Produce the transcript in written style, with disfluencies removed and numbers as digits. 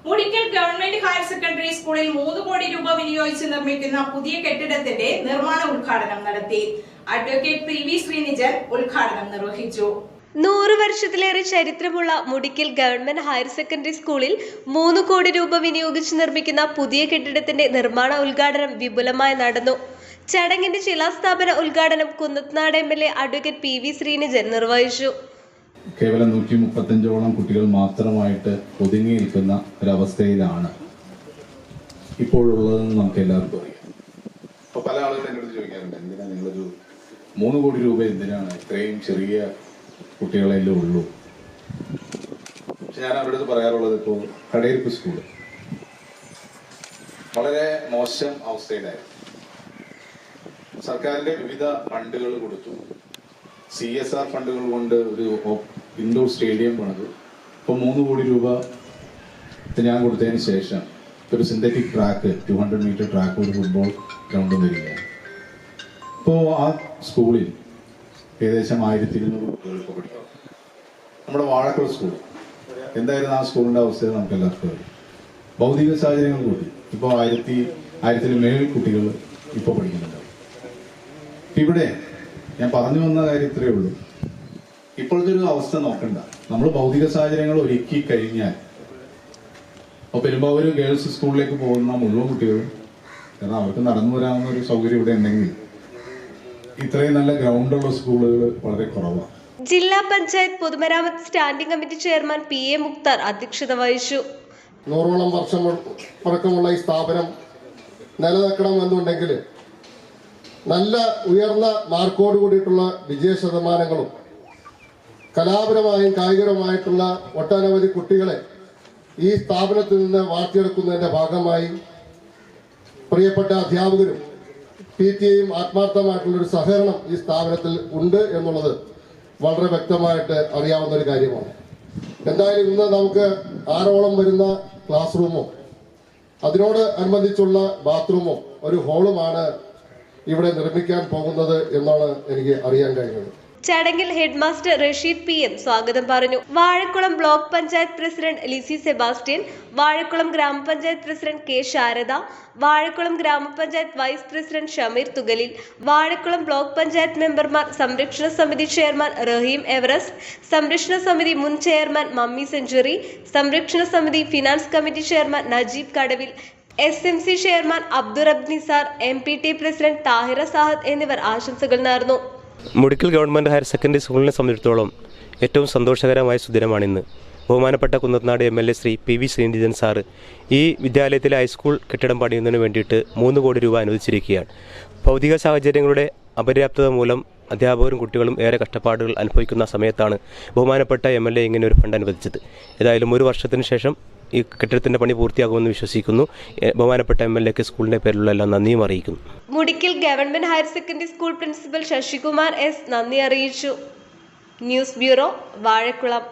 Mudikkal government higher secondary സ്കൂളിൽ 3 കോടി രൂപ വിനിയോഗിച്ച് നിർമ്മിക്കുന്ന പുതിയ കെട്ടിടത്തിന്റെ നിർമ്മാണ ഉദ്ഘാടനം നടത്തി. Advocate PV. ശ്രീനിജൻ ഉദ്ഘാടനം നിർവഹിച്ചു. 100 വർഷത്തിലേറെ ചരിത്രമുള്ള മുടിക്കൽ ഗവൺമെന്റ് ഹയർ സെക്കൻഡറി സ്കൂളിൽ 3 കോടി രൂപ വിനിയോഗിച്ച് നിർമ്മിക്കുന്ന പുതിയ കെട്ടിടത്തിന്റെ നിർമ്മാണ ഉദ്ഘാടനം വിപുലമായി നടന്നു. ചടങ്ങിന്റെ ശിലാസ്ഥാപന ഉദ്ഘാടനം Kunnathunad MLA. Advocate PV. Sreenijan നിർവഹിച്ചു. കേവലം 135ഓളം കുട്ടികൾ മാത്രമായിട്ട് ഒതുങ്ങി നിൽക്കുന്ന ഒരവസ്ഥയിലാണ് ഇപ്പോഴുള്ളതെന്ന് നമുക്ക് എല്ലാവർക്കും അറിയാം. അപ്പോൾ പല ആളുകളും എന്നോട് ചോദിക്കാറുണ്ട്, എന്തിനാ നിങ്ങളൊരു 3 കോടി രൂപ എന്തിനാണ് ഇത്രയും ചെറിയ കുട്ടികളെല്ലാം ഉള്ളൂ? പക്ഷെ ഞാൻ അവരുടെ അടുത്ത് പറയാറുള്ളത്, ഇപ്പോൾ കടയിരിപ്പ് സ്കൂൾ വളരെ മോശം അവസ്ഥയിലായിരുന്നു. സർക്കാരിന്റെ വിവിധ ഫണ്ടുകൾ കൊടുത്തു, CSR ഫണ്ടുകൾ കൊണ്ട് ഒരു ഇൻഡോർ സ്റ്റേഡിയം പണിതു. ഇപ്പോൾ 3 കോടി രൂപ ഞാൻ കൊടുത്തതിന് ശേഷം ഒരു സിന്തറ്റിക് ട്രാക്ക് 200 മീറ്റർ ട്രാക്ക് ഒരു ഫുട്ബോൾ ഗ്രൗണ്ടും വരികയാണ്. ഇപ്പോൾ ആ സ്കൂളിൽ ഏകദേശം 1200 കുട്ടികൾക്ക് പഠിക്കും. നമ്മുടെ വാഴക്കുളം സ്കൂൾ എന്തായിരുന്നു ആ സ്കൂളിൻ്റെ അവസ്ഥ നമുക്ക് എല്ലാവർക്കും അറിയാം. ഭൗതിക സാഹചര്യങ്ങൾ കൂട്ടി ഇപ്പോൾ 1000-ൽ മേൽ കുട്ടികൾ ഇപ്പോൾ പഠിക്കുന്നുണ്ട്. ഇവിടെ ഞാൻ പറഞ്ഞു വന്ന കാര്യം ഇത്രയേ ഉള്ളൂ. ഇപ്പോഴത്തെ ഒരു അവസ്ഥ നോക്കണ്ട, നമ്മൾ ഭൗതിക സാഹചര്യങ്ങൾ ഒരുക്കി കഴിഞ്ഞാൽ ഇപ്പോൾ പെരുമ്പാവൂർ ഗേൾസ് സ്കൂളിലേക്ക് പോകുന്ന മുഴുവൻ കുട്ടികളും, കാരണം അവർക്ക് നടന്നു വരാവുന്ന ഒരു സൗകര്യം ഇവിടെ ഉണ്ടെങ്കിൽ ഇത്രയും നല്ല ഗ്രൗണ്ടുള്ള സ്കൂളുകൾ വളരെ കുറവാണ്. ജില്ലാ പഞ്ചായത്ത് പൊതുമരാമത്ത് standing committee chairman P.A. Mukhtar അധ്യക്ഷത വഹിച്ചു. 100ഓളം വർഷം പഴക്കമുള്ള ഈ സ്ഥാപനം നിലനിൽക്കണമെന്നുണ്ടെങ്കിൽ നല്ല ഉയർന്ന മാർക്കോട് കൂടിയിട്ടുള്ള വിജയ ശതമാനങ്ങളും കലാപരമായും കായികപരമായിട്ടുള്ള ഒട്ടനവധി കുട്ടികളെ ഈ സ്ഥാപനത്തിൽ നിന്ന് വാർത്തെടുക്കുന്നതിൻ്റെ ഭാഗമായി പ്രിയപ്പെട്ട അധ്യാപകരും PTA-യും ആത്മാർത്ഥമായിട്ടുള്ളൊരു സഹകരണം ഈ സ്ഥാപനത്തിൽ ഉണ്ട് എന്നുള്ളത് വളരെ വ്യക്തമായിട്ട് അറിയാവുന്ന ഒരു കാര്യമാണ്. എന്തായാലും ഇന്ന് നമുക്ക് 6ഓളം വരുന്ന ക്ലാസ് റൂമോ അതിനോട് അനുബന്ധിച്ചുള്ള ബാത്റൂമോ ഒരു ഹോളുമാണ് ഇവിടെ നിർമ്മിക്കാൻ പോകുന്നത് എന്നാണ് എനിക്ക് അറിയാൻ കഴിഞ്ഞത്. ചടങ്ങിൽ ഹെഡ് മാസ്റ്റർ റഷീദ് PM സ്വാഗതം പറഞ്ഞു. Vazhakulam block panchayat president Lissy Sebastian, Vazhakulam grama panchayat president K. Sharada, Vazhakulam grama panchayat vice president Shameer Thukalil, Vazhakulam block panchayat മെമ്പർമാർ, സംരക്ഷണ സമിതി ചെയർമാൻ റഹീം എവറസ്റ്റ്, സംരക്ഷണ സമിതി മുൻ ചെയർമാൻ മമ്മി സെഞ്ചുറി, സംരക്ഷണ സമിതി finance committee chairman Najeeb Kadavil, SMC chairman Abdurab Nisar, MPT president Thahira Sahad എന്നിവർ ആശംസകൾ നേർന്നു. മുടിക്കൽ ഗവൺമെൻറ് ഹയർ സെക്കൻഡറി സ്കൂളിനെ സംബന്ധിച്ചിടത്തോളം ഏറ്റവും സന്തോഷകരമായ സുദിനമാണിന്ന്. ബഹുമാനപ്പെട്ട Kunnathunad MLA Shri P.V. Sreenijan sir ഈ വിദ്യാലയത്തിലെ ഹൈസ്കൂൾ കെട്ടിടം പണിയുന്നതിന് വേണ്ടിയിട്ട് 3 കോടി രൂപ അനുവദിച്ചിരിക്കുകയാണ്. ഭൗതിക സാഹചര്യങ്ങളുടെ അപര്യാപ്തത മൂലം അധ്യാപകരും കുട്ടികളും ഏറെ കഷ്ടപ്പാടുകൾ അനുഭവിക്കുന്ന സമയത്താണ് ബഹുമാനപ്പെട്ട MLA ഇങ്ങനെ ഒരു ഫണ്ട് അനുവദിച്ചത്. ഏതായാലും 1 വർഷത്തിന് ശേഷം ഈ കെട്ടിടത്തിന്റെ പണി പൂർത്തിയാകുമെന്ന് വിശ്വസിക്കുന്നു. ബഹുമാനപ്പെട്ട MLA-ക്ക് സ്കൂളിന്റെ പേരിലുള്ള എല്ലാ നന്ദിയും അറിയിക്കുന്നു. Mudickal government higher secondary school principal Sasikumar S നന്ദി അറിയിച്ചു. News bureau, Vazhakulam.